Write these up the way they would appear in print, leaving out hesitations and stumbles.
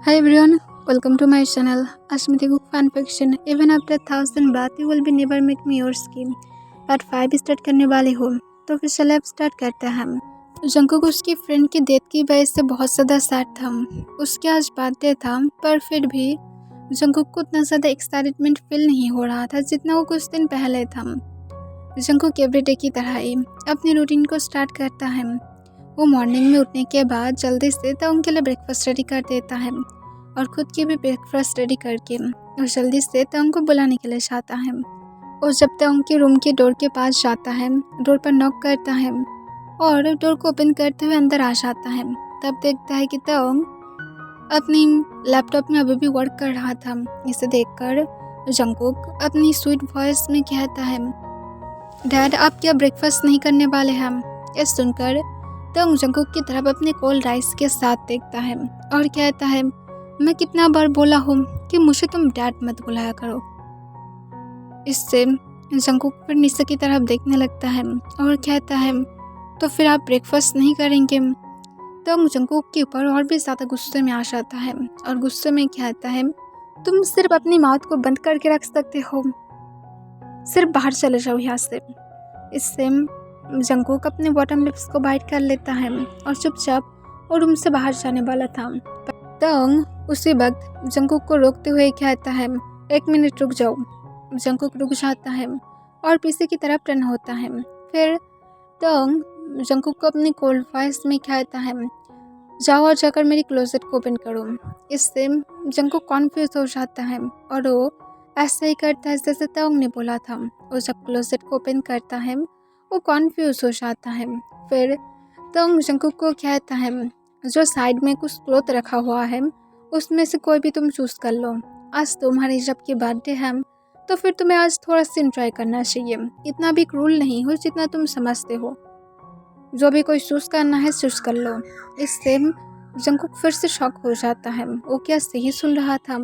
Hi everyone, welcome to my channel. Ashmiti Cook Fan Fiction. Even after 1000 बात you will be never meet me your scheme. Part 5 start करने वाले हो तो फिर चले अब स्टार्ट करते हैं हम। जंकुक उसकी फ्रेंड की डेथ की वजह से बहुत ज़्यादा सैड था। उसके आज बर्थडे था पर फिर भी जंकुक को उतना ज़्यादा एक्साइटमेंट फील नहीं हो रहा था जितना वो कुछ दिन पहले था। जंकुक एवरीडे की तरह ही अपनी रूटीन को स्टार्ट करता है। वो मॉर्निंग में उठने के बाद जल्दी से तंग के लिए ब्रेकफास्ट रेडी कर देता है और खुद की भी ब्रेकफास्ट रेडी करके और जल्दी से तंग को बुलाने के लिए जाता है। और जब तंग के रूम के डोर के पास जाता है, डोर पर नॉक करता है और डोर को ओपन करते हुए अंदर आ जाता है। तब देखता है कि तंग अपनी लैपटॉप में अभी भी वर्क कर रहा था। इसे देखकर जंकुक अपनी स्वीट वॉइस में कहता है, डैड आप क्या ब्रेकफास्ट नहीं करने वाले हैं? यह सुनकर तंग जंकुक की तरफ अपने कोल्ड राइस के साथ देखता है और कहता है, मैं कितना बार बोला हूँ कि मुझे तुम डैड मत बुलाया करो। इससे जंकुक फिर नीचे की तरफ देखने लगता है और कहता है, तो फिर आप ब्रेकफास्ट नहीं करेंगे? तंग जंकुक के ऊपर और भी ज़्यादा गुस्से में आ जाता है और गुस्से में कहता है, तुम सिर्फ अपनी माउथ को बंद करके रख सकते हो, सिर्फ बाहर चले जाओ यहाँ से। इससे जंकुक अपने बॉटम लिप्स को बाइट कर लेता है और चुपचाप वो रूम से बाहर जाने वाला था। तंग उसी वक्त जंकुक को रोकते हुए कहता है, एक मिनट रुक जाओ। जंकुक रुक जाता है और पीछे की तरफ टर्न होता है। फिर तंग जंकुक को अपनी कोल्ड वॉइस में कहता है, जाओ और जाकर मेरी क्लोजेट को ओपन करो। इससे जंकुक कॉन्फ्यूज हो जाता है और वो ऐसा ही करता है जैसे तंग ने बोला था। वो जब क्लोजेट को ओपन करता है वो कॉन्फ्यूज हो जाता है। फिर तंग जंकुक को कहता है, जो साइड में कुछ क्लोथ रखा हुआ है उसमें से कोई भी तुम चूज़ कर लो। आज तुम्हारी जब की बर्थडे है तो फिर तुम्हें आज थोड़ा सा इंजॉय करना चाहिए। इतना भी क्रूल नहीं हो जितना तुम समझते हो। जो भी कोई चूज़ करना है चूज़ कर लो। इससे जंकुक फिर से शॉक हो जाता है। वो क्या सही सुन रहा था?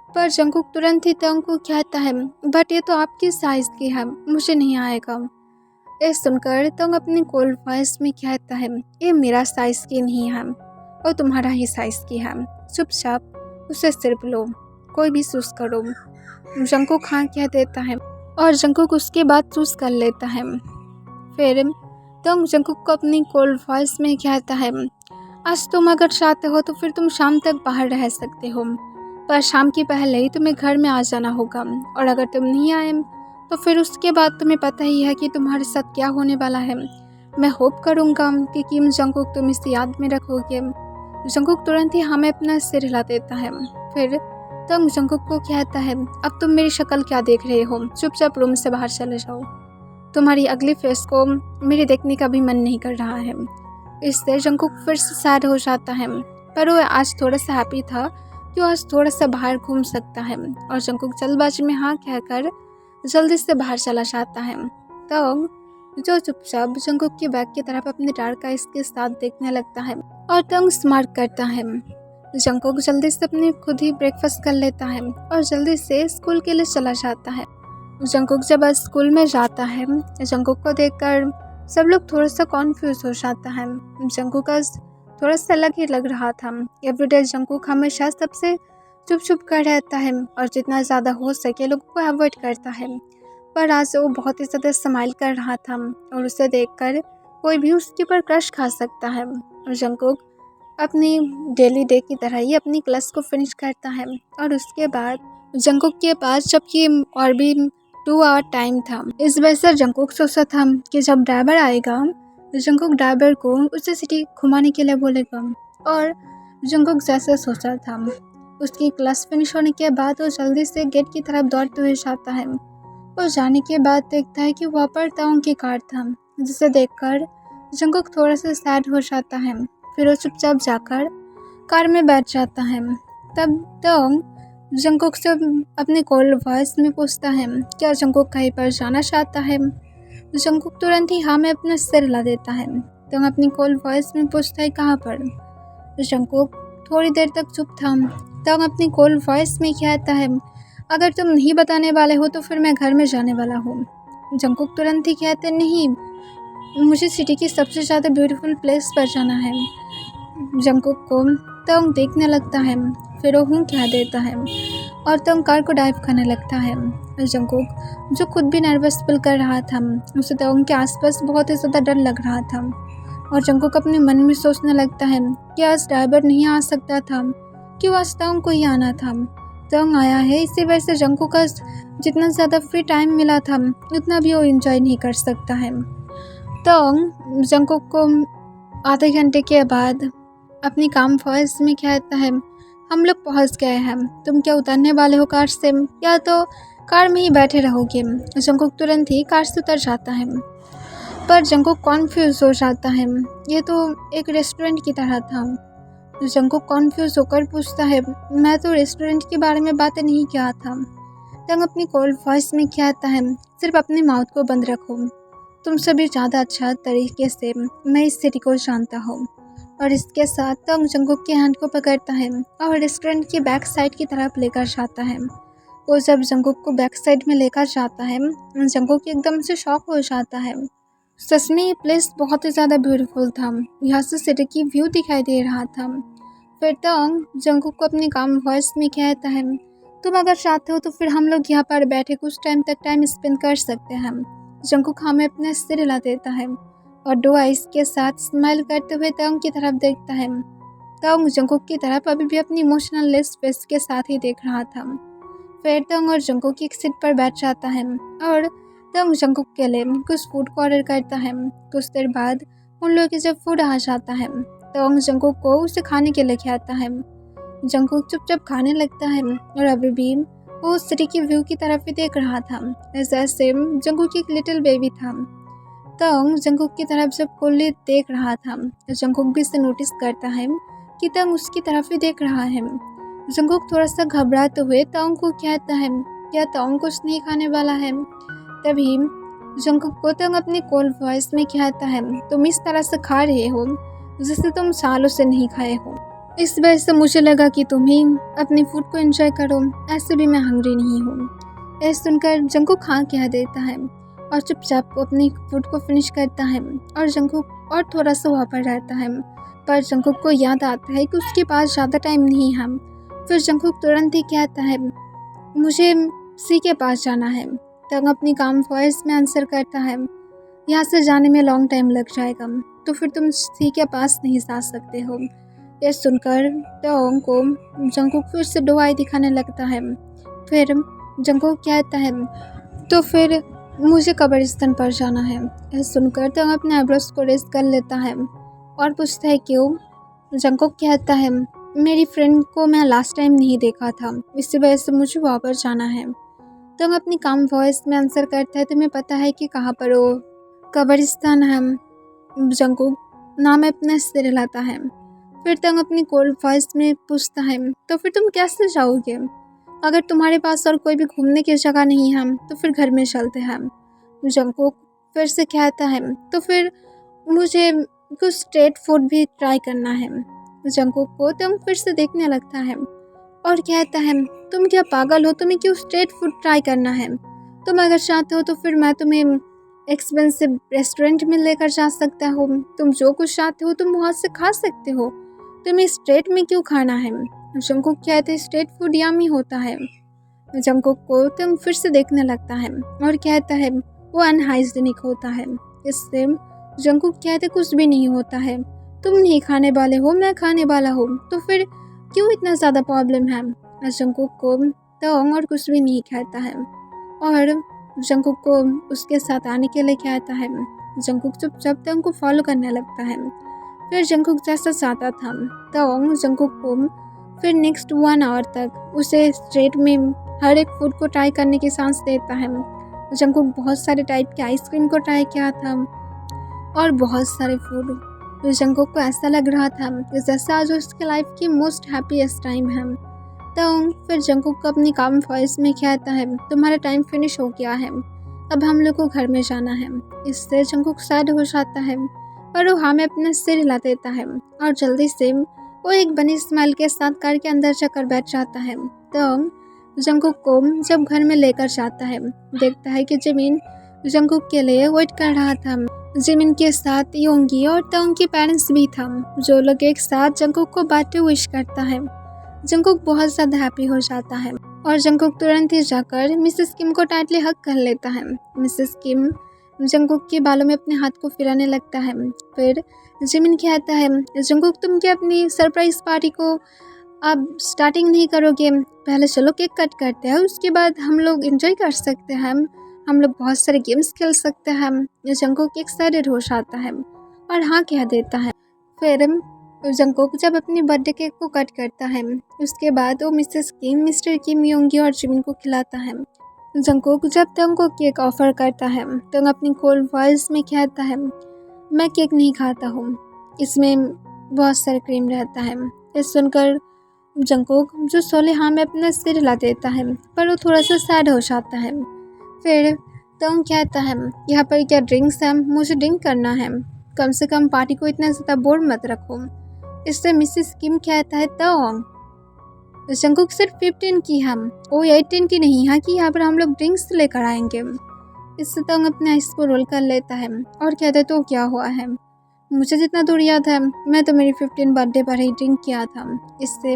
पर जंकुक तुरंत ही तंग को कहता है, बट ये तो आपकी साइज़ की है, मुझे नहीं आएगा। ये सुनकर तंग अपनी कोल्ड वॉइस में कहता है, ये मेरा साइज़ की नहीं है और तुम्हारा ही साइज़ की है। चुपचाप उसे सिर्फ लो, कोई भी चूज़ करो। जंकुक हाँ कह देता है और जंकुक उसके बाद चूज़ कर लेता है। फिर तंग जंकुक को अपनी कोल्ड वॉइस में कहता है, आज तुम अगर चाहते हो तो फिर तुम शाम तक बाहर रह सकते हो, पर शाम के पहले ही तुम्हें घर में आ जाना होगा। और अगर तुम नहीं आए तो फिर उसके बाद तुम्हें पता ही है कि तुम्हारे साथ क्या होने वाला है। मैं होप करूँगा कि किम जंकुक तुम इसे याद में रखोगे। जंकुक तुरंत ही हमें अपना सिर हिला देता है। फिर तंग जंकुक को कहता है, अब तुम मेरी शक्ल क्या देख रहे हो? चुपचाप रूम से बाहर चले जाओ। तुम्हारी अगली फेस को मेरे देखने का भी मन नहीं कर रहा है। इससे जंकुक फिर से सैड हो जाता है, पर वो आज थोड़ा सा हैप्पी था कि वो आज थोड़ा सा बाहर घूम सकता है। और जंकुक जल्दबाजी में हाँ कहकर जल्दी से बाहर चला जाता है। तंग जो चुपचाप जंकुक की बैग की तरफ अपने डार्क आइज के साथ देखने लगता है और तंग स्मार्ट करता है। जंकुक जल्दी से अपने खुद ही ब्रेकफास्ट कर लेता है और जल्दी से स्कूल के लिए चला जाता है। जंकुक जब आज स्कूल में जाता है, जंकुक को देखकर सब लोग थोड़ा सा कॉन्फ्यूज हो जाता है। जंकुक आज थोड़ा सा अलग ही लग रहा था। एवरीडे जंकुक हमेशा सबसे चुप चुप कर रहता है और जितना ज़्यादा हो सके लोगों को अवॉइड करता है, पर आज वो बहुत ही ज़्यादा स्माइल कर रहा था और उसे देखकर कोई भी उसके ऊपर क्रश खा सकता है। जंकुक अपनी डेली डे की तरह ही अपनी क्लास को फिनिश करता है और उसके बाद जंकुक के पास जबकि और भी 2 आवर टाइम था। इस वजह से जंकुक सोचा था कि जब ड्राइवर आएगा जंकुक ड्राइवर को उसे सिटी घुमाने के लिए बोलेगा। और जंकुक जैसे सोचा था, उसकी क्लास फिनिश होने के बाद वो जल्दी से गेट की तरफ दौड़ते हुए जाता है। और जाने के बाद देखता है कि वहाँ पर तंग की कार था, जिसे देखकर जंकुक थोड़ा सा सैड हो जाता है। फिर वो चुपचाप जाकर कार में बैठ जाता है। तब तंग जंकुक से अपने कोल्ड वॉइस में पूछता है, क्या जंकुक कहीं पर जाना चाहता है? जंकुक तुरंत ही हाँ में अपना सिर हिला देता है। तंग अपनी कोल्ड वॉइस में पूछता है, कहाँ पर? जंकुक थोड़ी देर तक चुप था। तंग अपनी कोल्ड वॉइस में कहता है, अगर तुम नहीं बताने वाले हो तो फिर मैं घर में जाने वाला हूँ। जंकुक तुरंत ही कहते, नहीं, मुझे सिटी की सबसे ज़्यादा ब्यूटीफुल प्लेस पर जाना है। जंकुक को तंग देखने लगता है। फिर वो हूँ कह देता है और तंग कार को डाइव करने लगता है। जंकुक जो खुद भी नर्वस फील कर रहा था, उसे तंग के आसपास बहुत ही ज़्यादा डर लग रहा था और जंकुक अपने मन में सोचने लगता है कि आज ड्राइवर नहीं आ सकता था, क्यों आज तंग को ही आना था। तंग आया है, इसी वजह से जंकुक का जितना ज़्यादा फ्री टाइम मिला था उतना भी वो एंजॉय नहीं कर सकता है। तंग जंकुक को आधे घंटे के बाद अपनी काम वॉइस में कहता है, हम लोग पहुंच गए हैं, तुम क्या उतरने वाले हो कार से या तो कार में ही बैठे रहोगे। जंकुक तुरंत ही कार से उतर जाता है, पर जंकुक कॉन्फ्यूज हो जाता है, ये तो एक रेस्टोरेंट की तरह था। जंकुक कॉन्फ्यूज होकर पूछता है, मैं तो रेस्टोरेंट के बारे में बातें नहीं किया था। तंग अपनी कोल्ड वॉइस में कहता है, सिर्फ अपने माउथ को बंद रखो, तुम सभी ज़्यादा अच्छा तरीके से मैं इस सिटी को जानता हूँ। और इसके साथ तंग जंकुक के हैंड को पकड़ता है और रेस्टोरेंट की बैक साइड की तरफ लेकर जाता है। वो जब जंकुक को बैक साइड में लेकर जाता है, जंकुक एकदम से शॉक हो जाता है। सच में ये प्लेस बहुत ही ज़्यादा ब्यूटीफुल था, यहाँ से सिटी की व्यू दिखाई दे रहा था। फिर तंग जंकुक को अपनी काम वॉइस में कहता है, तुम अगर चाहते हो तो फिर हम लोग यहाँ पर बैठे कुछ टाइम तक टाइम स्पेंड कर सकते हैं। जंकुक हमें अपने सिर हिला देता है और दो आइस के साथ स्माइल करते हुए तंग की तरफ देखता है। तंग जंकुक की तरफ अभी भी अपनी इमोशनलेस फेस के साथ ही देख रहा था। फिर तंग और जंकुक एक सीट पर बैठ जाता है और तंग जंकुक के लिए कुछ फूड को ऑर्डर करता है। कुछ देर बाद उन लोगों के जब फूड आ जाता है, तंग जंकुक को उसे खाने के लिए कहता है। जंकुक चुपचाप खाने लगता है और अभी भी वो उस सिटी की व्यू की तरफ ही देख रहा था, जैसे जंकुक एक लिटिल बेबी था। तंग जंकुक की तरफ जब कुल्ली देख रहा था, जंकुक भी इसे नोटिस करता है कि तंग उसकी तरफ ही देख रहा है। जंकुक थोड़ा सा घबराते हुए तंग को कहता है, क्या तंग कुछ नहीं खाने वाला है। तभी जंकुक को तंग अपनी कोल्ड वॉइस में कहता है, तुम इस तरह से खा रहे हो जैसे तुम सालों से नहीं खाए हो, इस वजह से मुझे लगा कि तुम ही अपनी फूड को एंजॉय करो, ऐसे भी मैं हंग्री नहीं हूँ। ऐसा सुनकर जंकुक हाँ कह देता है और चुपचाप अपनी फूड को फिनिश करता है और जंकुक और थोड़ा सा वहाँ पर रहता है, पर जंकुक को याद आता है कि उसके पास ज़्यादा टाइम नहीं है। फिर जंकुक तुरंत ही कहता है, मुझे सी के पास जाना है। तंग अपनी काम वॉइस में आंसर करता है, यहाँ से जाने में लॉन्ग टाइम लग जाएगा, तो फिर तुम सी के पास नहीं जा सकते हो। ये सुनकर तंग को जंकुक फिर से दो आई दिखाने लगता है। फिर जंकुक कहता है, तो फिर मुझे कब्रिस्तान पर जाना है। यह सुनकर तंग अपने आईब्रोज को रेस कर लेता है और पूछता है क्यों। जंकुक कहता है, मेरी फ्रेंड को मैं लास्ट टाइम नहीं देखा था, इसी वजह से मुझे वहाँ पर जाना है। तंग अपनी काम वॉइस में आंसर करता है, तुम्हें पता है कि कहाँ पर वो कब्रिस्तान है। जंकुक नाम अपने सिर हिलाता है। फिर तंग अपनी कोल्ड वॉइस में पूछता है, तो फिर तुम कैसे जाओगे, अगर तुम्हारे पास और कोई भी घूमने की जगह नहीं है तो फिर घर में चलते हैं। जंकुक फिर से कहता है, तो फिर मुझे कुछ स्ट्रीट फूड भी ट्राई करना है। जंकुक को तंग फिर से देखने लगता है और कहता है, तुम क्या पागल हो, तुम्हें क्यों स्ट्रीट फूड ट्राई करना है। तुम अगर चाहते हो तो फिर मैं तुम्हें एक्सपेंसिव रेस्टोरेंट में लेकर जा सकता हूँ, तुम जो कुछ चाहते हो तुम वहाँ से खा सकते हो, तुम्हें स्ट्रीट में क्यों खाना है। जंकुक कहते हैं, स्ट्रीट फूड यम्मी होता है। जंकुक को तंग फिर से देखने लगता है और कहता है, वो अनहाइजीनिक होता है। इससे जंकुक कहते, कुछ भी नहीं होता है, तुम नहीं खाने वाले हो, मैं खाने वाला हूँ, तो फिर क्यों इतना ज़्यादा प्रॉब्लम है। जंकुक को तंग और कुछ भी नहीं कहता है और जंकुक को उसके साथ आने के लिए कहता है। जंकुक चुपचाप तंग को फॉलो करने लगता है। फिर जंकुक जैसा चाहता था तंग जंकुक को फिर नेक्स्ट 1 आवर तक उसे स्ट्रीट में हर एक फूड को ट्राई करने की चांस देता है। जंकुक बहुत सारे टाइप के आइसक्रीम को ट्राई किया था और बहुत सारे फूड। तो जंकुक को ऐसा लग रहा था कि जैसे आज उसके लाइफ की मोस्ट हैप्पीएस्ट टाइम है। तो फिर जंकुक को अपनी काम वॉइस में कहता है, तुम्हारा टाइम फिनिश हो गया है, अब हम लोग को घर में जाना है। इससे जंकुक सैड हो जाता है और वो हमें अपना सिर हिला देता है और जल्दी से वो एक बनी स्माइल के साथ कार के अंदर जाकर बैठ जाता है। तो जंकुक को जब घर में लेकर जाता है, देखता है कि जिमिन जंकुक के लिए वेट कर रहा था। जिमिन के साथ योंगी और तंग के पेरेंट्स भी था, जो लोग एक साथ जंकुक को बर्थडे विश करता है। जंगकुक बहुत ज़्यादा हैप्पी हो जाता है और जंगकुक तुरंत ही जाकर मिसेस किम को टाइटली हग कर लेता है। मिसेस किम जंगकुक के बालों में अपने हाथ को फिराने लगता है। फिर जिमिन कहता है, जंगकुक तुम क्या अपनी सरप्राइज पार्टी को अब स्टार्टिंग नहीं करोगे? पहले चलो केक कट करते हैं, उसके बाद हम लोग एंजॉय कर सकते हैं, हम लोग बहुत सारे गेम्स खेल सकते हैं। जंगकुक एक्साइटेड हो जाता है और हाँ कह देता है। फिर जंगकुक जब अपनी बर्थडे केक को कट करता है, उसके बाद वो मिसेस किम, मिस्टर किम, योंगी और जिमिन को खिलाता है। जंगकुक जब तंग को केक ऑफर करता है, तंग अपनी कोल्ड वॉइस में कहता है, मैं केक नहीं खाता हूँ, इसमें बहुत सारा क्रीम रहता है। ये सुनकर जंगकुक जो सोले हाँ में अपना सिर हिला देता है, पर वो थोड़ा सा सैड हो जाता है। फिर तंग कहता है, यहाँ पर क्या ड्रिंक्स है? मुझे ड्रिंक करना है, कम से कम पार्टी को इतना ज़्यादा बोर मत रखो। इससे मिसेस किम कहता है, तंग जंगकुक सिर्फ 15 की हम वो 18 की नहीं है कि यहाँ पर हम लोग ड्रिंक्स लेकर आएंगे। इससे तंग अपने आइस को रोल कर लेता है और कहता है, तो क्या हुआ है? मुझे जितना दूर याद है, मैं तो मेरी 15 बर्थडे पर ही ड्रिंक किया था। इससे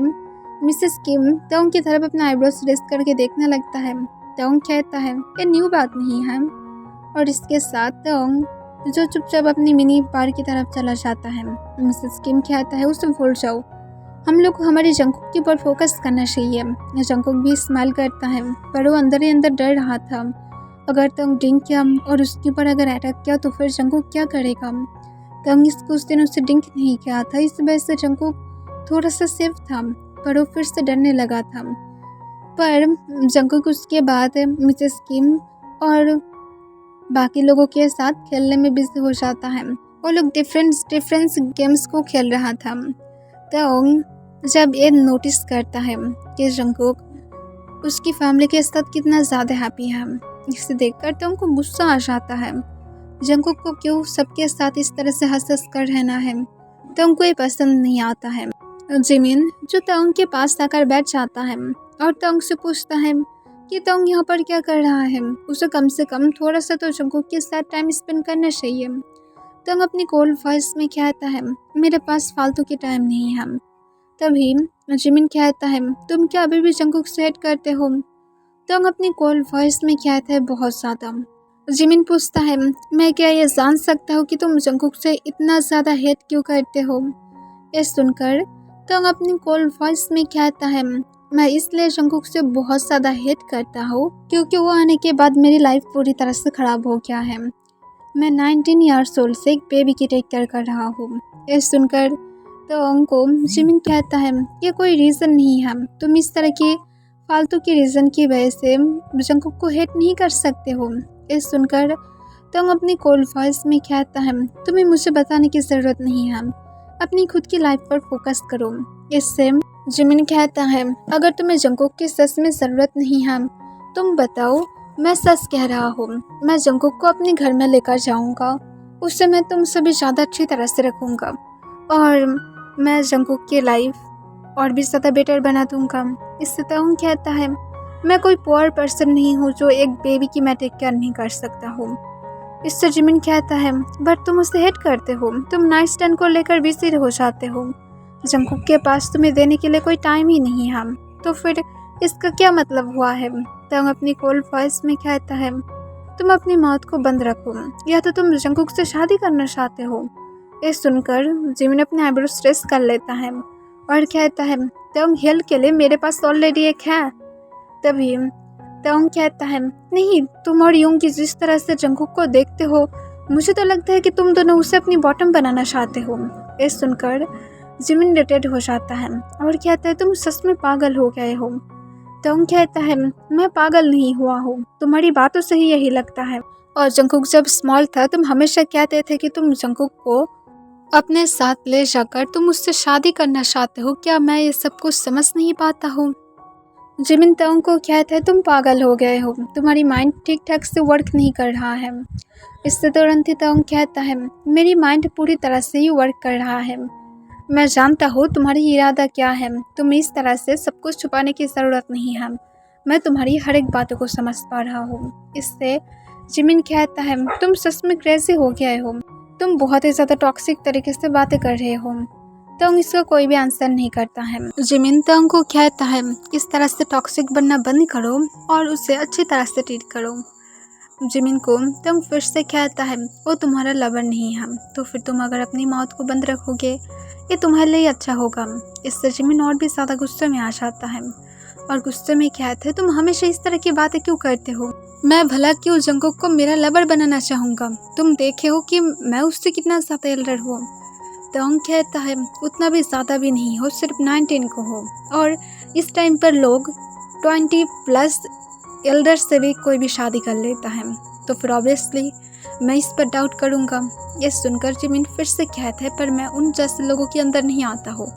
मिसेस किम तंग की तरफ अपना आईब्रोज रेस्ट करके देखने लगता है। तंग कहता है, ये न्यू बात नहीं है, और इसके साथ तंग जो चुपचाप अपनी मिनी बार की तरफ चला जाता है। मिसेस किम कहता है, उसे भूल जाओ, हम लोग को हमारी जंगकुक के ऊपर फोकस करना चाहिए। जंगकुक भी स्माइल करता है, पर वो अंदर ही अंदर डर रहा था। अगर तंग ड्रिंक किया और उसके ऊपर अगर अटैक किया तो फिर जंगकुक क्या करेगा? तंग इस कुछ दिनों से ड्रिंक नहीं किया था, इस वजह से जंगकुक थोड़ा सा सेफ था, पर वो फिर से डरने लगा था। पर जंगकुक उसके बाद मिसेस किम और बाकी लोगों के साथ खेलने में बिजी हो जाता है। वो लोग डिफरेंट गेम्स को खेल रहा था। तंग जब ये नोटिस करता है कि जंगकुक उसकी फैमिली के साथ कितना ज़्यादा हैप्पी है, इसे देखकर तंग को गुस्सा आ जाता है। जंगकुक को क्यों सबके साथ इस तरह से हंस कर रहना है, तंग को ये पसंद नहीं आता है। जिमिन जो तंग के पास आकर बैठ जाता है और तंग से पूछता है कि तंग यहाँ पर क्या कर रहा है, उसे कम से कम थोड़ा सा तो जंगकुक के साथ टाइम स्पेंड करना चाहिए। तंग अपनी कोल्ड वॉइस में कहता है, मेरे पास फालतू की टाइम नहीं है। तभी जिमिन कहता है, तुम क्या अभी भी जंगकुक से हेट करते हो? तंग अपनी कोल्ड वॉइस में कहता है, बहुत ज़्यादा। जिमिन पूछता है, मैं क्या ये जान सकता हूँ कि तुम जंगकुक से इतना ज़्यादा हेट क्यों करते हो? ये सुनकर तंग अपनी कोल्ड वॉइस में कहता है, मैं इसलिए जंगकुक से बहुत ज़्यादा हेट करता हूँ क्योंकि वो आने के बाद मेरी लाइफ पूरी तरह से ख़राब हो गया है। मैं 19 ईयर्स ओल्ड से एक बेबी की टेक केयर कर रहा हूँ। ये सुनकर तंग को जिमिन कहता है, ये कोई रीज़न नहीं है, तुम इस तरह के फालतू के रीज़न की वजह से जंगकुक को हेट नहीं कर सकते हो। ये सुनकर तंग अपनी कोल्ड वॉइस में कहता है, तुम्हें मुझे बताने की ज़रूरत नहीं है, अपनी खुद की लाइफ पर फोकस करो। इससे जिमिन कहता है, अगर तुम्हें जंगकुक की सच में ज़रूरत नहीं है, तुम बताओ, मैं सच कह रहा हूँ, मैं जंगकुक को अपने घर में लेकर जाऊँगा, उससे मैं तुमसे भी ज़्यादा अच्छी तरह से रखूँगा और मैं जंगकुक की लाइफ और भी ज़्यादा बेटर बना दूँगा। इससे तंग कहता है, मैं कोई पुअर पर्सन नहीं हूँ जो एक बेबी की मैं टेक केयर नहीं कर सकता हूँ। इससे जिमिन कहता है, बट तुम उसे हेट करते हो, तुम नाइट स्टैंड को लेकर बिजी हो जाते हो, जंगकुक के पास तुम्हें देने के लिए कोई टाइम ही नहीं है, तो फिर इसका क्या मतलब हुआ है? तंग अपनी कोल्ड वॉइस में कहता है, तुम अपनी मौत को बंद रखो, या तो तुम जंगकुक से शादी करना चाहते हो। ये सुनकर जिमिन अपने आईब्रो स्ट्रेस कर लेता है और कहता है, तंग हेल्प के लिए मेरे पास ऑलरेडी एक है। तभी तंग कहता है, नहीं, तुम और योंगी जिस तरह से जंगकुक को देखते हो, मुझे तो लगता है कि तुम दोनों उसे अपनी बॉटम बनाना चाहते हो। ये सुनकर जिमिन इरिटेट हो जाता है और कहता है, तुम सच में पागल हो गए हो। तंग कहता है, मैं पागल नहीं हुआ हूँ, तुम्हारी बातों से ही यही लगता है। और जंगकुक जब स्मॉल था तुम हमेशा कहते थे कि तुम जंगकुक को अपने साथ ले जाकर तुम उससे शादी करना चाहते हो, क्या मैं ये सब कुछ समझ नहीं पाता हूँ? जिमिन तंग को कहता है, तुम पागल हो गए हो, तुम्हारी माइंड ठीक ठाक से वर्क नहीं कर रहा है। इससे तुरंत ही तंग कहता है, मेरी माइंड पूरी तरह से ही वर्क कर रहा है, मैं जानता हूँ तुम्हारी इरादा क्या है, तुम्हें इस तरह से सब कुछ छुपाने की ज़रूरत नहीं है, मैं तुम्हारी हर एक बातों को समझ पा रहा हूँ। इससे जिमिन कहता है, तुम सच में क्रेजी हो गए हो, तुम बहुत ही ज़्यादा टॉक्सिक तरीके से बातें कर रहे हो। तंग इसका कोई भी आंसर नहीं करता है। जिमिन तंग को कहता है इस तरह से टॉक्सिक बनना बंद करो और उसे अच्छी तरह से ट्रीट करो। जिमिन को तंग फिर से कहता है वो तुम्हारा लवर नहीं है, तो फिर तुम अगर अपनी मौत को बंद रखोगे ये तुम्हारे लिए अच्छा होगा। इससे जिमिन और भी ज़्यादा गुस्से में आ जाता है और गुस्से में कहता है तुम हमेशा इस तरह की बातें क्यों करते हो, मैं भला क्यों जंगकुक को मेरा लवर बनाना चाहूँगा, तुम देखे हो कि मैं उससे कितना ज़्यादा एल्डर हूँ। तंग कहता है उतना भी ज़्यादा भी नहीं हो, सिर्फ 19 को हो और इस टाइम पर लोग 20+ एल्डर से भी कोई भी शादी कर लेता है, तो फिर ऑब्वियसली मैं इस पर डाउट करूँगा। ये सुनकर जिमिन फिर से कहता है पर मैं उन जैसे लोगों के अंदर नहीं आता हूँ,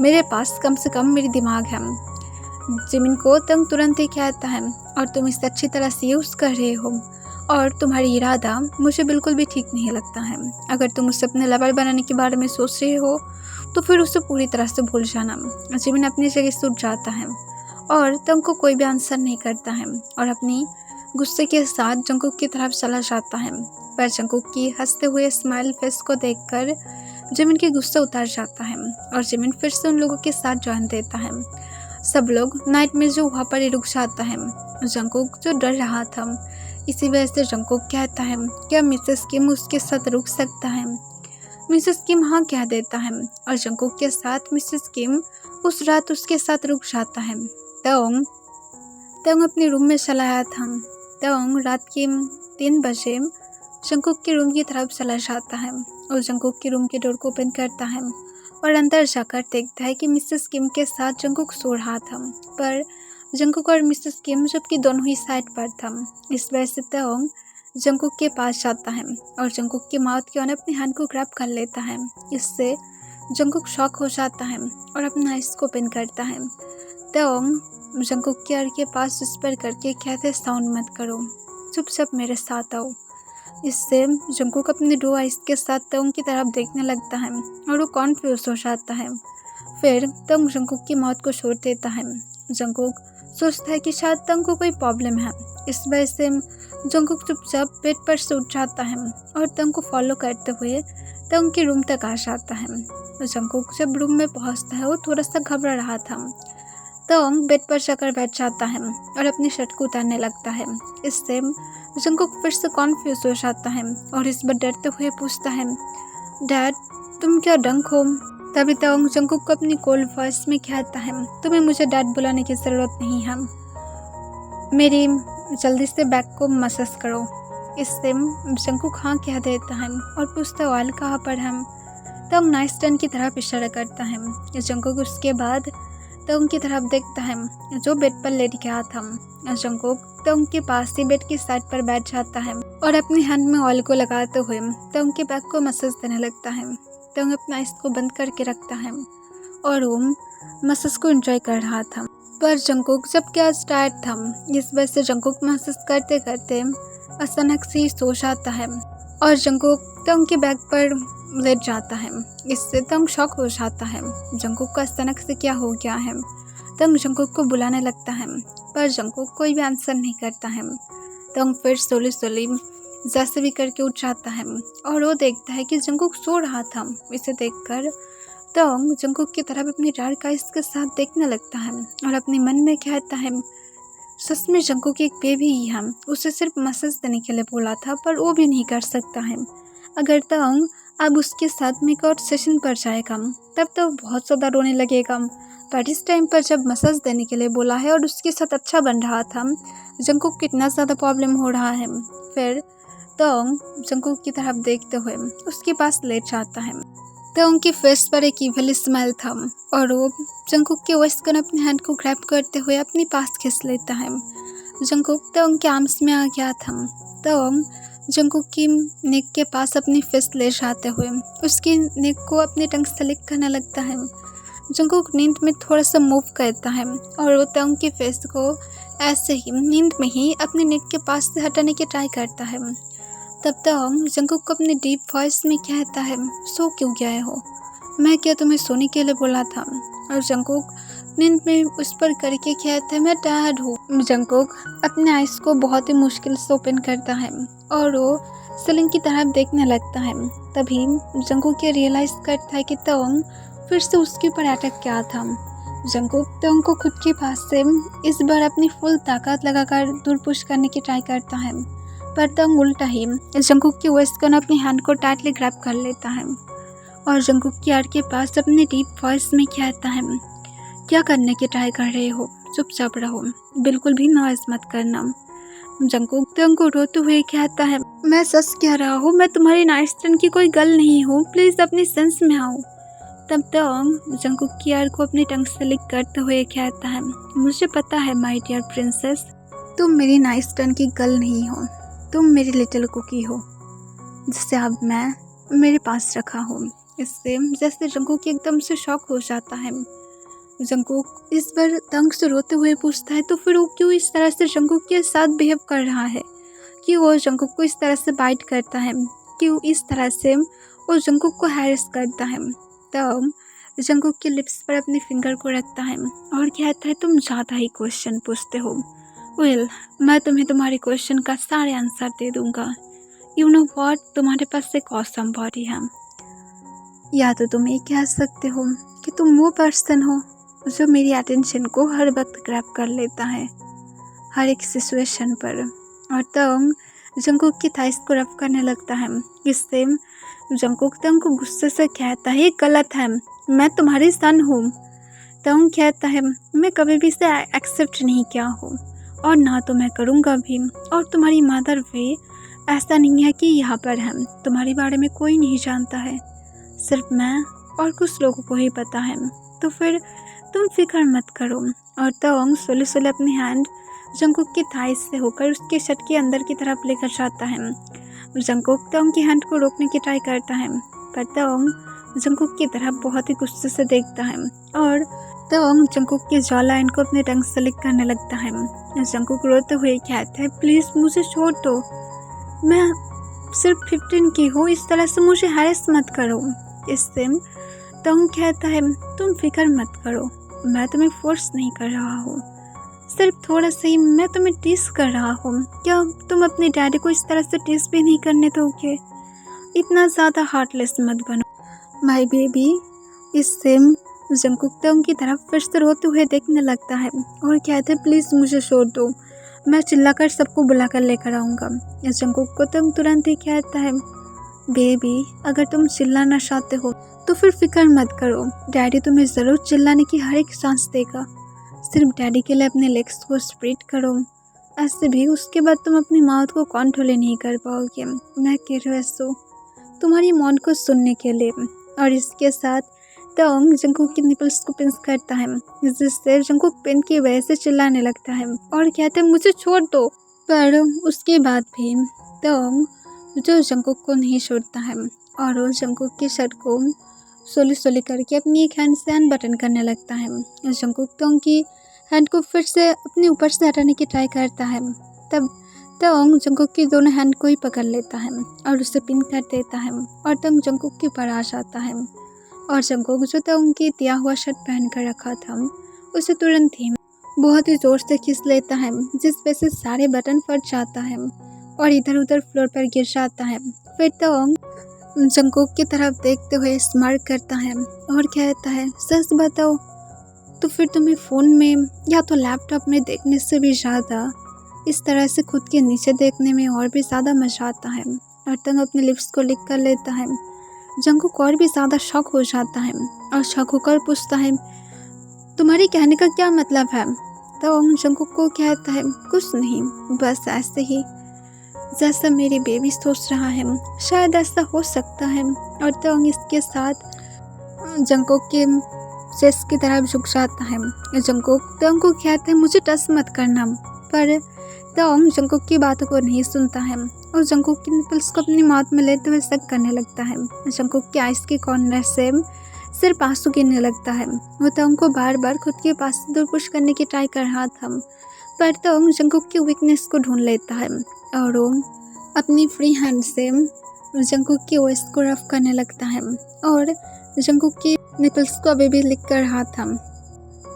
मेरे पास कम से कम मेरी दिमाग है। जिमिन को तंग तुरंत ही कहता है और तुम इसे अच्छी तरह से यूज़ कर रहे हो और तुम्हारी इरादा मुझे बिल्कुल भी ठीक नहीं लगता है। अगर तुम उसे अपने लवर बनाने के बारे में सोच रहे हो तो फिर उसे पूरी तरह से भूल जाना। जिमिन अपनी जगह से उठ जाता है और तंग को कोई भी आंसर नहीं करता है और अपनी गुस्से के साथ जंगकुक की तरफ चला जाता है। पर जंगकुक की हंसते हुए स्माइल फेस को देखकर जिमिन की गुस्सा उतर जाता है और जिमिन फिर से उन लोगों के साथ ज्वाइन देता है। सब लोग नाइट में जो वहाँ पर ही रुक जाता है। जंगकुक जो डर रहा था, इसी वजह से जंगकुक कहता है क्या मिसेस किम उसके साथ रुक सकता है। मिसेस किम हाँ कह देता है और जंगकुक के साथ मिसेस किम उस रात उसके साथ रुक जाता है। तंग अपने रूम में चला आया था। तंग रात के 3 बजे जंगकुक के रूम की तरफ चला जाता है और जंगकुक के रूम के डोर को ओपन करता है और अंदर जाकर देखता है कि मिसेस किम के साथ जंगकुक सो रहा था, पर जंगकुक और मिसेस किम जबकि दोनों ही साइड पर था। इस वजह से तंग जंगकुक के पास जाता है और जंगकुक के माउथ के ऑन अपने हैंड को ग्रैब कर लेता है। इससे जंगकुक शॉक हो जाता है और अपना आइज को ओपन करता है। तंग जंगकुक के ईयर के पास विस्पर करके कहते साउंड मत करो, चुपचाप मेरे साथ आओ। इससे जंगकुक अपने 2 आइज के साथ तंग की तरफ देखने लगता है और वो कॉन्फ्यूज हो जाता है। फिर तंग जंगकुक की मौत को छोड़ देता है। जंगकुक सोचता है कि शायद तंग को कोई प्रॉब्लम है, इस वजह से जंगकुक चुपचाप बेड पर से उठ जाता है और तंग को फॉलो करते हुए तंग के रूम तक आ जाता है। जंगकुक जब रूम में पहुंचता है वो थोड़ा सा घबरा रहा था। तंग बेड पर जाकर बैठ जाता है और अपनी शर्ट को उतारने लगता है। इससे जंगकुक फिर से कॉन्फ्यूज हो जाता है और इस बार डरते हुए पूछता है डैड तुम क्या डंक हो। तभी तंग जंगकुक को अपनी कोल्ड वॉइस में कहता है तुम्हें मुझे डैड बुलाने की ज़रूरत नहीं है, मेरी जल्दी से बैक को मसाज करो। इससे जंगकुक हाँ कह देता है और पूछता ऑयल कहाँ पर है। तंग नाइस टर्न की तरफ इशारा करता है। जंगकुक उसके बाद तंग की तरफ देखता है जो बेड पर लेट गया था। जंगकुक तंग के पास ही बेड की साइड पर बैठ जाता है और अपने हैंड में ऑयल को लगाते हुए तंग के बैक को मसाज देने लगता है। तंग अपना आइज को बंद करके रखता है और वो मसाज को एंजॉय कर रहा था। पर जंगकुक जब क्या टायर्ड था, इस वजह से जंगकुक मसाज करते करते अचानक से सो जाता है और जंगकुक तंग के बैक पर लेट जाता है। इससे तंग शॉक हो जाता है। जंगकुक को अचानक से क्या हो गया है। तंग जंगकुक को बुलाने लगता है पर जंगकुक कोई भी आंसर नहीं करता है। तंग फिर सोली जैसे भी करके उठ जाता है और वो देखता है कि जंगकुक सो रहा था। इसे देखकर तंग जंगकुक की तरफ अपनी डार्क आइज के साथ देखने लगता है और अपने मन में कहता है सच में जंगकुक एक बेबी ही है, उसे सिर्फ मसाज देने के लिए बोला था पर वो भी नहीं कर सकता है। अगर तंग अब उसके साथ में एक और सेशन पर जाएगा तब तो बहुत ज़्यादा रोने लगेगा, पर इस टाइम पर जब मसाज देने के लिए बोला है और उसके साथ अच्छा बन रहा था, जंगकुक कितना ज़्यादा प्रॉब्लम हो रहा है। फिर तंग जंगकुक की तरफ देखते हुए उसके पास लेट जाता है। तंग की फेस पर एक इविल स्माइल था और वो जंगकुक के वेस्ट को अपने हैंड को ग्रैब करते हुए अपने पास खींच लेता है। जंगकुक तंग के आर्म्स में आ गया था। तंग जंगकुक की नेक के पास अपनी फिस्ट ले जाते हुए उसकी नेक को अपने टंग से लिक करने लगता है। जंगकुक नींद में थोड़ा सा मूव करता है और वो तंग की फेस को ऐसे ही नींद में ही अपने नेक के पास से हटाने की ट्राई करता है। तब तक जंगकुक को अपने डीप वॉइस में कहता है सो क्यों गए हो, मैं क्या तुम्हें सोने के लिए बोला था। और जंगकुक नींद में उस पर करके कहता है मैं टायर्ड हूँ। जंगकुक अपने आइज को बहुत ही मुश्किल से ओपन करता है और वो सीलिंग की तरफ देखने लगता है। तभी जंगकुक ये रियलाइज़ करता है कि तंग फिर से उसके ऊपर अटैक किया था। जंकुक तंग को खुद के पास से इस बार अपनी फुल ताकत लगाकर दूर पुश करने की ट्राई करता है, पर तंग उल्टा ही जंकुक की वेस्ट को अपनी हैंड को टाइटली ग्रैब कर लेता है और जंकुक की आड़ के पास अपने डीप वॉइस में कहता है, क्या करने की ट्राई कर रहे हो, चुपचाप रहो, बिल्कुल भी नॉइज मत करना। जंकुक तंग को रोते हुए कहता है, मैं सच कह रहा हूँ, मैं तुम्हारी नाइट फ्रेंड की कोई गर्ल नहीं हूँ, प्लीज अपनी सेंस में आओ। तब तंग जंकुक की आड़ को अपनी टंग से लिक करते हुए कहता है, मुझे पता है माय डियर प्रिंसेस, तुम मेरी नाइट फ्रेंड की गर्ल नहीं हो, तुम मेरी लिटिल कुकी हो जिसे अब मैं मेरे पास रखा हूँ। इससे जैसे जंकुक एकदम से शॉक हो जाता है। जंकुक इस बार तंग से रोते हुए पूछता है, तो फिर वो क्यों इस तरह से जंकुक के साथ बिहेव कर रहा है, कि वो जंकुक को इस तरह से बाइट करता है, क्यों इस तरह से वो जंकुक को हैरेस करता है। तब जंकुक के लिप्स पर अपने फिंगर को रखता है और कहता है, तुम ज़्यादा ही क्वेश्चन पूछते हो। वेल, मैं तुम्हें तुम्हारे क्वेश्चन का सारे आंसर दे दूंगा। यू नो व्हाट, तुम्हारे पास एक ऑसम बॉडी है। या तो तुम ये कह सकते हो कि तुम वो पर्सन हो जो मेरी अटेंशन को हर वक्त ग्रैब कर लेता है, हर एक सिचुएशन पर। और तंग जंकुक की थाइस को रफ करने लगता है। इससे जंकुक तंग को गुस्से से कहता है, ये गलत है, मैं तुम्हारी सन हूँ। तंग कहता है, मैं कभी भी इसे एक्सेप्ट नहीं किया हूँ और ना तो मैं करूँगा भी। और तुम्हारी मदर भी ऐसा नहीं है कि यहाँ पर है, तुम्हारे बारे में कोई नहीं जानता है, सिर्फ मैं और कुछ लोगों को ही पता है, तो फिर तुम फिक्र मत करो। और तंग सोले सोले अपनी हैंड जंकुक की थाइस से होकर उसके शर्ट के अंदर की तरफ लेकर जाता है। जंकुक तंग की हैंड को रोकने की ट्राई करता है, पर तंग जंकुक की तरफ बहुत ही गुस्से से देखता है और तंग जंकुक की जॉ लाइन को अपने टंग से लिक करने लगता है। जंकुक रोते हुए कहता है, प्लीज़ मुझे छोड़ दो, मैं सिर्फ 15 की हूँ, इस तरह से मुझे हैरेस मत करो। इससे तंग कहता है, तुम फिक्र मत करो, मैं तुम्हें फोर्स नहीं कर रहा हूँ, सिर्फ थोड़ा सा ही मैं तुम्हें टीस कर रहा हूँ। क्या तुम अपने डैडी को इस तरह से टीस भी नहीं करने दोगे? इतना ज़्यादा हार्टलेस मत बनो माय बेबी। इससे जंकुक तंग की तरफ फिर से रोते हुए देखने लगता है और कहते हैं, प्लीज़ मुझे छोड़ दो, मैं चिल्लाकर सबको बुलाकर लेकर आऊँगा। जंकुक को तंग तुरंत ही कहता है, बेबी अगर तुम चिल्लाना चाहते हो तो फिर फिक्र मत करो, डैडी तुम्हें ज़रूर चिल्लाने की हर एक चांस देगा, सिर्फ डैडी के लिए अपने लेग्स को स्प्रेड करो, ऐसे भी उसके बाद तुम अपनी माउथ को कंट्रोल नहीं कर पाओगे। मैं क्यूरियस हूँ तुम्हारी मौन को सुनने के लिए। और इसके साथ तंग जंकुक के निपल्स को पिंच करता है, जिससे जंकुक पेन की वजह से चिल्लाने लगता है और कहते हैं, मुझे छोड़ दो। पर उसके बाद भी तंग जो जंकुक को नहीं छोड़ता है और वो जंकुक की शर्ट को सोली सोली करके अपनी एक हैंड से अनबटन करने लगता है। जंकुक तंग की हैंड को फिर से अपने ऊपर से हटाने की ट्राई करता है। तब तंग जंकुक की दोनों हैंड को ही पकड़ लेता है और उसे पिन कर देता है और तंग जंकुक के ऊपर आ जाता है और जंकुक जो तंग की दिया हुआ शर्ट पहन कर रखा था उसे तुरंत ही बहुत ही ज़ोर से खींच लेता है, जिस वजह से सारे बटन फट जाता है और इधर उधर फ्लोर पर गिर जाता है। फिर तंग जंकुक की तरफ देखते हुए स्मार्ट करता है और कहता है, सच बताओ तो फिर तुम्हें फ़ोन में या तो लैपटॉप में देखने से भी ज़्यादा इस तरह से खुद के नीचे देखने में और भी ज़्यादा मज़ा आता है। और तंग अपने लिप्स को लिक कर लेता है। जंकुक और भी ज़्यादा शॉक हो जाता है और शॉक होकर पूछता है, तुम्हारी कहने का क्या मतलब है? तो जंकुक को कहता है, कुछ नहीं, बस ऐसे ही जैसा मेरी बेबी सोच रहा है, शायद ऐसा हो सकता है। और तंग इसके साथ जंकुक के चेस्ट की तरफ झुक जाता है। जंकुक तंग को कहता है, मुझे टच मत करना, पर तंग जंकुक की बातों को नहीं सुनता है और जंकुक की निपल्स को अपनी माउथ में लेते हुए सक करने लगता है। जंकुक की आइस के कॉर्नर से सिर्फ आंसू गिरने लगता है। वो तंग को बार बार खुद के पास से दूर पुश करने की ट्राई कर रहा था, पर तंग जंकुक की वीकनेस को ढूंढ लेता है और वो अपनी फ्री हैंड से जंकुक की वेस्ट को रफ करने लगता है और जंकुक की निपल्स को अभी भी लिक कर रहा था।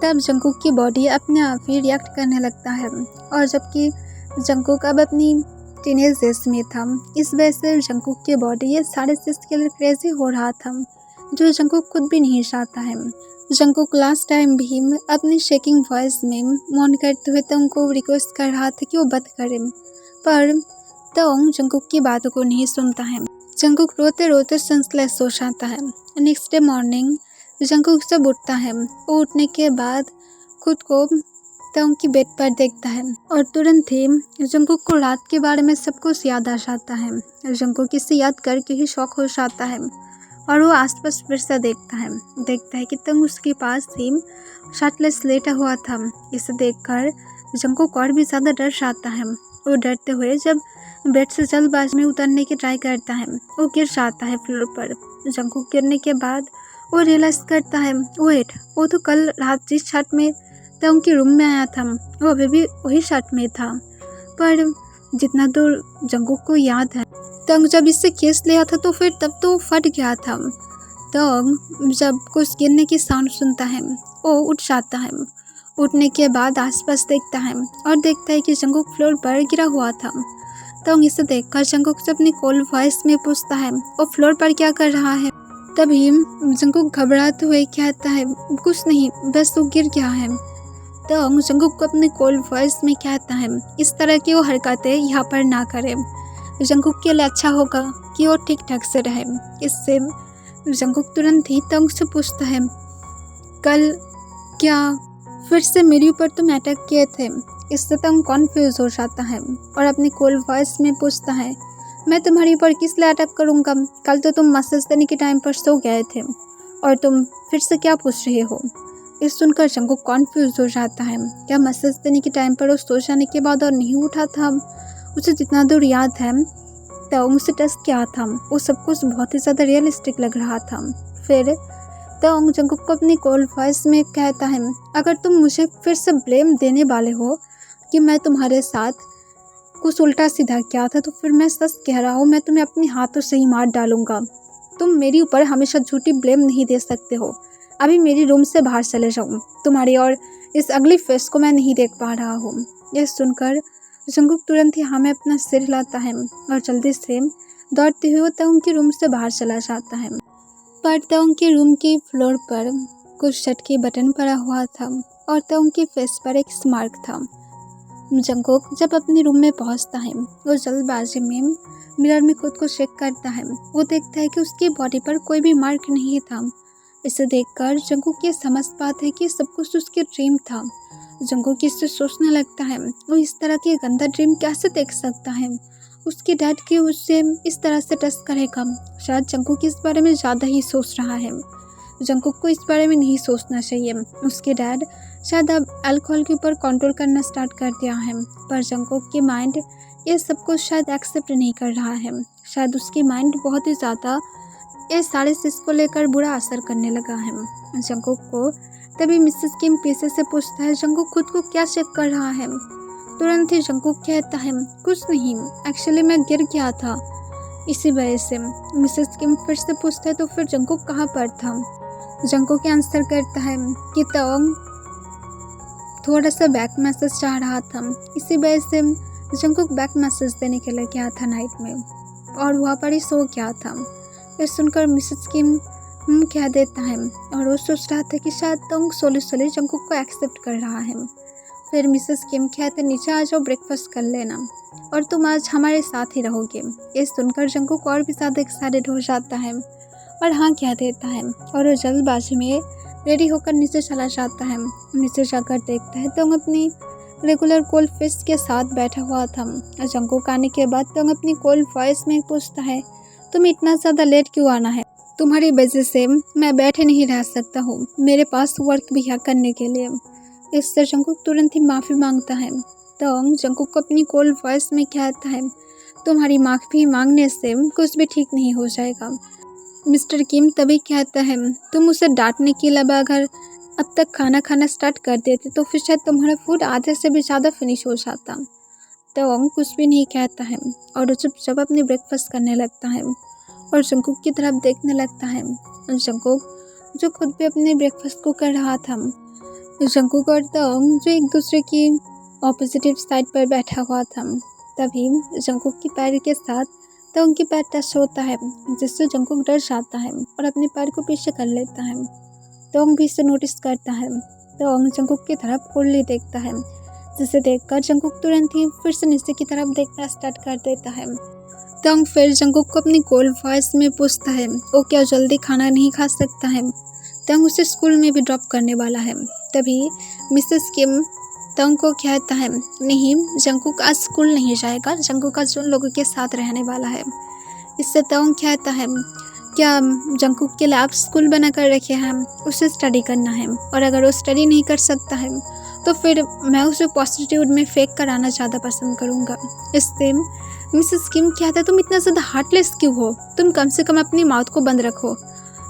तब जंकुक की बॉडी अपने आप ही रिएक्ट करने लगता है और जबकि जंकुक अब अपनी टीनेज एज में था, इस वजह से जंकुक की बॉडी ये सारे चीज़ के लिए क्रेजी हो रहा था जो जंकुक खुद भी नहीं चाहता है। जंकुक लास्ट टाइम भी अपनी शेकिंग वॉइस में मौन करते हुए तंग को रिक्वेस्ट कर रहा था कि वो बंद करे, पर तंग जंकुक की बातों को नहीं सुनता है। जंकुक रोते रोते सेंसलेस हो जाता है। नेक्स्ट डे मॉर्निंग जंकुक जब उठता है, वो उठने के बाद खुद को तंग की बेड पर देखता है और तुरंत ही जंकुक को रात के बारे में सब कुछ याद आ जाता है। जंकुक इसे याद करके ही शॉक हो जाता है और वो आसपास फिर से देखता है कि तंग उसके पास ही शर्टलेस लेटा हुआ था। इसे देखकर जंकुक और भी ज़्यादा डर जाता है। वो डरते हुए जब बेड से जल्दबाजी में उतरने की ट्राई करता है, वो गिर जाता है फ्लोर पर। जंकुक गिरने के बाद वो रियलाइज करता है, वेट, वो तो कल रात जिस शर्ट में तंग के रूम में आया था वो अभी भी वही शर्ट में था। पर जितना दूर जंकुक को याद है, तंग जब इससे केस लिया था तो फिर तब तो फट गया था। तंग जब कुछ गिरने की साउंड सुनता है, वो उठ जाता है। उठने के बाद आसपास देखता है और देखता है कि जंकुक फ्लोर पर गिरा हुआ था। तंग इसे देखकर जंकुक से अपनी कोल्ड वॉइस में पूछता है, वो फ्लोर पर क्या कर रहा है। तभी जंकुक घबराते हुए कहता है, कुछ नहीं, बस वो गिर गया है। तंग जंकुक को अपनी कोल्ड वॉइस में कहता है, इस तरह की वो हरकतें यहाँ पर ना करे। जंकुक के लिए अच्छा होगा कि वो ठीक ठाक से रहे। इससे जंकुक तुरंत ही तंग से पूछता है, कल क्या फिर से मेरे ऊपर तुम अटैक किए थे। इससे तंग कॉन्फ्यूज हो जाता है और अपनी कोल्ड वॉइस में पूछता है, मैं तुम्हारे ऊपर किस लिए अटैक करूँगा, कल तो तुम मैसेज देने के टाइम पर सो गए थे और तुम फिर से क्या पूछ रहे हो। इस सुनकर जंकुक कॉन्फ्यूज हो जाता है। क्या मैसेज देने के टाइम पर वो सो जाने के बाद और नहीं उठा था। उसे जितना दूर याद है तंग उसे टेस्ट किया था, वो सब कुछ बहुत ही ज़्यादा रियलिस्टिक लग रहा था। फिर तंग जंकुक को अपनी कोल्ड वॉइस में कहता है, अगर तुम मुझे फिर से ब्लेम देने वाले हो कि मैं तुम्हारे साथ कुछ उल्टा सीधा किया था, तो फिर मैं सच कह रहा हूँ, मैं तुम्हें अपने हाथों से ही मार डालूंगा। तुम मेरे ऊपर हमेशा झूठी ब्लेम नहीं दे सकते हो। अभी मेरी रूम से बाहर चले जाओ, तुम्हारी और इस अगली फेस को मैं नहीं देख पा रहा हूँ। यह सुनकर जंकुक तुरंत ही हमें अपना सिर हिलाता है और जल्दी से दौड़ते हुए तंग के रूम से बाहर चला जाता है। पर तंग के रूम के फ्लोर पर कुछ शर्ट के बटन पड़ा हुआ था और तंग के फेस पर एक स्मार्क था। जंकुक जब अपने रूम में पहुंचता है, वो जल्दबाजी में मिरर में खुद को चेक करता है। वो देखता है कि उसकी बॉडी पर कोई भी मार्क नहीं था। इसे देखकर जंकुक ये समझ पाता है कि सब कुछ उसके ड्रीम था। जंकुक इससे सोचने लगता है, वो इस तरह की गंदा ड्रीम कैसे देख सकता है। उसके डैड की उससे इस तरह से टेस्ट करेगा। शायद जंकुक इस बारे में ज़्यादा ही सोच रहा है। जंकुक को इस बारे में नहीं सोचना चाहिए। उसके डैड शायद अब अल्कोहल के ऊपर कंट्रोल करना स्टार्ट कर दिया है, पर जंकुक की माइंड ये सब कुछ शायद एक्सेप्ट नहीं कर रहा है। शायद उसकी माइंड बहुत ही ज़्यादा ये सारे चीज़ को लेकर बुरा असर करने लगा है। जंकुक को तभी मिसेस किम पीछे से पूछता है, जंकुक खुद को क्या चेक कर रहा है। तुरंत ही जंकुक कहता है, कुछ नहीं, एक्चुअली मैं गिर गया था, इसी वजह से। मिसेस किम फिर से पूछता है, तो फिर जंकुक कहाँ पर था। जंकुक आंसर करता है कि तंग थोड़ा सा बैक मैसेज चाह रहा था, इसी वजह से जंकुक बैक मैसेज देने के लिए गया था नाइट में और वहाँ पर ही सो गया था। यह सुनकर मिसेस किम कह देता है और वो सोच रहा था कि शायद तंग सोले सोले जंकुक को एक्सेप्ट कर रहा है। फिर मिसेस किम कहते, नीचे आ जाओ, ब्रेकफास्ट कर लेना और तुम आज हमारे साथ ही रहोगे। ये सुनकर जंकुक और भी ज़्यादा एक्साइटेड हो जाता है और हाँ कह देता है और वो जल्दबाजी में रेडी होकर नीचे चला जाता है। नीचे जाकर देखता है तंग अपनी रेगुलर कोल्ड फिश के साथ बैठा हुआ था। जंकुक आने के बाद तंग अपनी कोल्ड वॉइस में पूछता है, तुम इतना ज़्यादा लेट क्यों आना है। तुम्हारी वजह से मैं बैठे नहीं रह सकता हूँ, मेरे पास वर्क भी है करने के लिए। इससे जंकुक तुरंत ही माफ़ी मांगता है। तंग जंकुक को अपनी कोल्ड वॉइस में कहता है, तुम्हारी माफ़ी मांगने से कुछ भी ठीक नहीं हो जाएगा। मिस्टर किम तभी कहता है, तुम उसे डांटने के अलावा अगर अब तक खाना खाना स्टार्ट कर देते तो फिर शायद तुम्हारा फूड आधे से भी ज़्यादा फिनिश हो जाता। तंग कुछ भी नहीं कहता है और चुपचाप अपने ब्रेकफास्ट करने लगता है और जंकुक की तरफ देखने लगता है। जंकुक जो खुद भी अपने ब्रेकफास्ट को कर रहा था। जंकुक और तंग जो एक दूसरे की ऑपोजिटिव साइड पर बैठा हुआ था। तभी जंकुक की पैर के साथ तो उनकी पैर टच होता है, जिससे जंकुक डर जाता है और अपने पैर को पीछे कर लेता है। तोंग भी इसे नोटिस करता है। तोंग जंकुक की तरफ कुल्ली देखता है, जिसे देखकर जंकुक तुरंत ही फिर से नीचे की तरफ देखना स्टार्ट कर देता है। तोंग फिर जंकुक को अपनी कोल्ड वॉइस में पूछता है वो क्या जल्दी खाना नहीं खा सकता है। तोंग उसे स्कूल में भी ड्रॉप करने वाला है। तभी मिसेस किम तोंग को कहता है, नहीं, जंकुक आज स्कूल नहीं जाएगा, जंकुक आज उन लोगों के साथ रहने वाला है। इससे तोंग कहता है, क्या जंकुक के लिए आप स्कूल बना कर रखे हैं, उसे स्टडी करना है, और अगर वो स्टडी नहीं कर सकता है तो फिर मैं उसे पॉजिटिव में फेंक कर आना ज़्यादा पसंद करूँगा। इससे मिसेस किम कहता है, तुम इतना ज़्यादा हार्टलेस क्यों हो, तुम कम से कम अपनी माउथ को बंद रखो,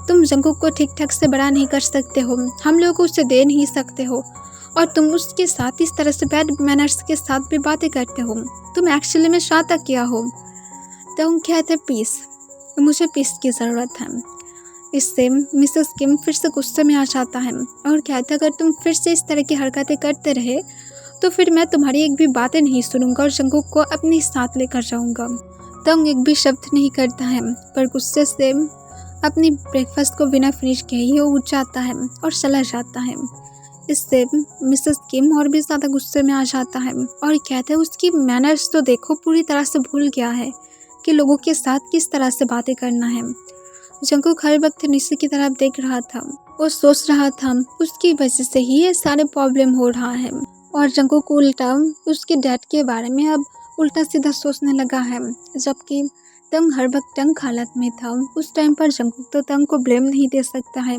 तुम जंकुक को ठीक ठाक से बड़ा नहीं कर सकते हो, हम लोगों को उसे दे नहीं सकते हो, और तुम उसके साथ इस तरह से बैड मैनर्स के साथ भी बातें करते हो, तुम एक्चुअली में शादी किया हो। तो हम कहते हैं पीस, मुझे पीस की ज़रूरत है। इससे मिसेस किम फिर से गुस्से में आ जाता है और कहता है, अगर तुम फिर से इस तरह की हरकतें करते रहे तो फिर मैं तुम्हारी एक भी बातें नहीं सुनूंगा और जंकुक को अपने साथ लेकर जाऊंगा। तंग एक भी शब्द नहीं करता है, पर गुस्से से अपनी ब्रेकफास्ट को बिना फिनिश किए ही वो उठ जाता है और चला जाता है। इससे मिसेस किम और भी ज़्यादा गुस्से में आ जाता है और कहते हैं, उसकी मैनर्स तो देखो, पूरी तरह से भूल गया है कि लोगों के साथ किस तरह से बातें करना है। जंकुक हर वक्त नीचे की तरफ देख रहा था, वो सोच रहा था उसकी वजह से ही ये सारे प्रॉब्लम हो रहा है, और जंकुक उल्टा उसके डैड के बारे में अब उल्टा सीधा सोचने लगा है। जबकि तंग हर वक्त तंग हालत में था, उस टाइम पर जंकुक तो तंग को ब्लेम नहीं दे सकता है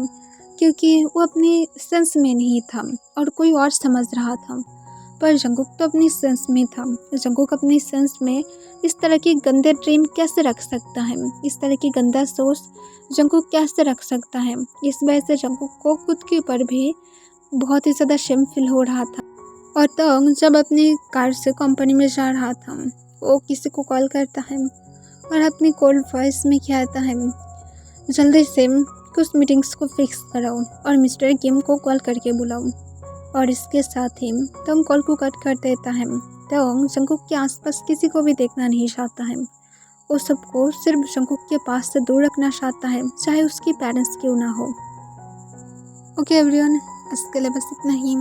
क्योंकि वो अपनी सेंस में नहीं था और कोई और समझ रहा था, पर जंकुक तो अपनी सेंस में था। जंकुक अपनी सेंस में इस तरह की गंदे ड्रीम कैसे रख सकता है, इस तरह की गंदा सोच जंकुक कैसे रख सकता है। इस वजह से जंकुक को खुद के ऊपर भी बहुत ही ज़्यादा शेम फील हो रहा था। और तंग जब अपनी कार से कंपनी में जा रहा था, वो किसी को कॉल करता है और अपनी कोल्ड वॉइस में कहता है, जल्दी से कुछ मीटिंग्स को फिक्स कराओ और मिस्टर किम को कॉल करके बुलाओ। और इसके साथ ही तंग कॉल को कट कर देता है। तंग जंकुक के आसपास किसी को भी देखना नहीं चाहता है, वो सबको सिर्फ जंकुक के पास से दूर रखना चाहता है, चाहे उसके पेरेंट्स क्यों ना हो। ओके एवरीवन, इसके लिए बस इतना ही।